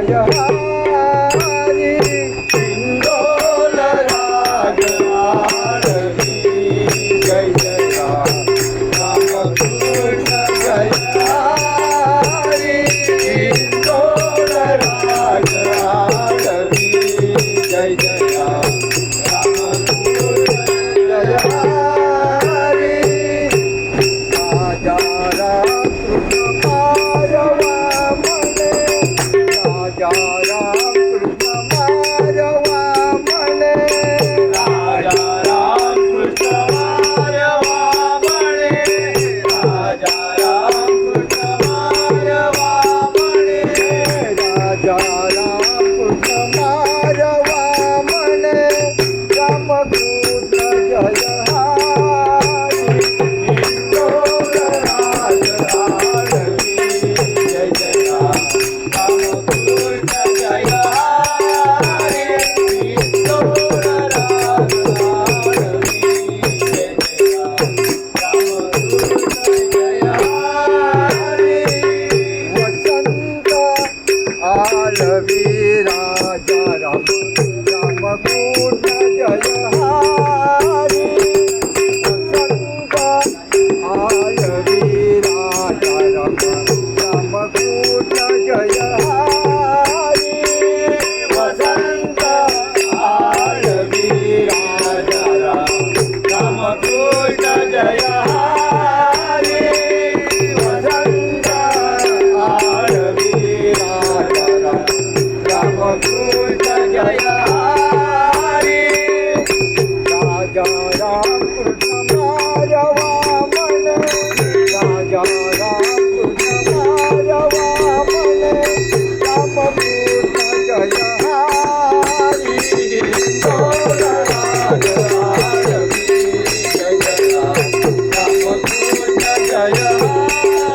जय हरी इंदोर राज आरती जय जय रामकृष्ण जय हरी इंदोर राज आरती जय जय रामकृष्ण जय हरी राजा रामकृष्ण मारवा म्हणे राजा रामकृष्ण मारवा म्हणे राजा रामकृष्ण मारवा म्हणे राजा रामकृष्ण मारवा म्हणे राजा रामकृष्ण मारवा म्हणे रामकृष्ण जय हरी इंदोर राज आरती जय जय रामकृष्ण जय हरी इंदोर राज आरती जय जय रामकृष्ण जय हरी वसंत आलवी राजा रामकृष्ण जय हरी वसंत आलवी राजा रामकृष्ण जय हरी वसंत आलवी राजा रामकृष्ण जय हरी वसंत आलवी राजा रामकृष्ण जय हरी राजा रामकृष्ण मारवा म्हणे राजा रामकृष्ण मारवा म्हणे रामकृष्ण जय हरी इंदोर राज आरती जय जय रामकृष्ण जय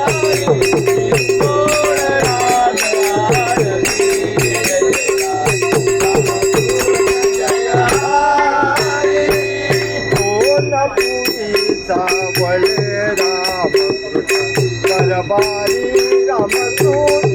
हरी इंदोर राज आरती जय जय रामकृष्ण जय हरी कोल्हापुरीचा बळे रामकृष्ण दरबारी रामकृष्ण